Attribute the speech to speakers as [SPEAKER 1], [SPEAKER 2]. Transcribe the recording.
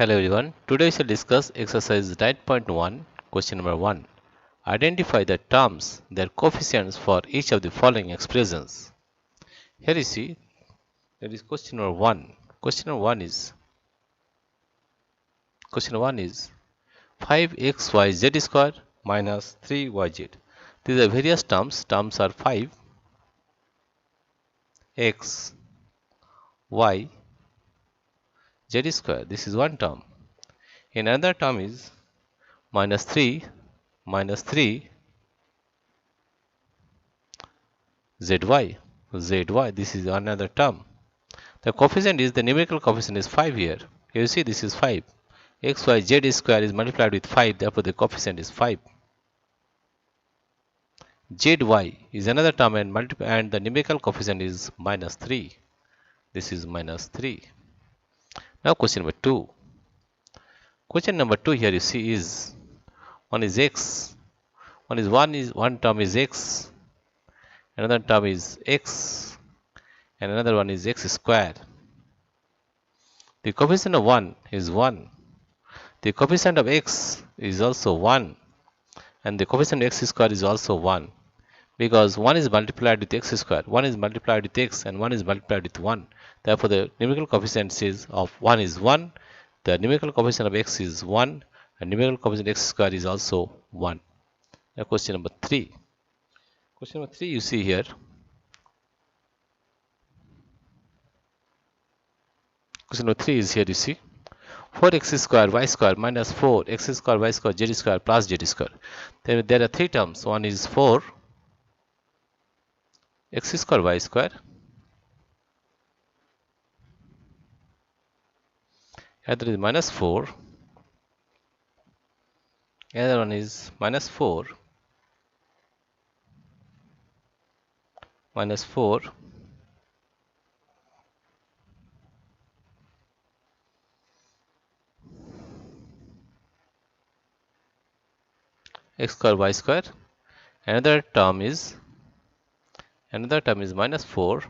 [SPEAKER 1] Hello everyone. Today we shall discuss exercise 9.1, question number 1. Identify the terms, their coefficients for each of the following expressions. Here you see, there is question number 1. Question 1 is 5xyz square minus 3yz. These are various terms. Terms are 5, x, y, z square. This is one term. In another term is minus 3 zy. This is another term. The coefficient is, the numerical coefficient is 5 here. You see this is 5. X, y, z square is multiplied with 5, therefore the coefficient is 5. Zy is another term and the numerical coefficient is minus 3. This is minus 3. Now question number 2. Question number 2 here you see is, one is x, one term is x, another term is x, and another one is x square. The coefficient of 1 is 1. The coefficient of x is also 1, and the coefficient of x square is also 1, because 1 is multiplied with x square, 1 is multiplied with x, and 1 is multiplied with 1. Therefore, the numerical coefficient of 1 is 1, the numerical coefficient of x is 1, and numerical coefficient of x square is also 1. Now question number 3. Question number 3 you see here. Question number 3 is here you see. 4x square y square minus 4x square y square z square plus z square. Then there are three terms. One is 4 x square y square. Other is minus 4. Another one is minus 4 x square y square. Another term is minus 4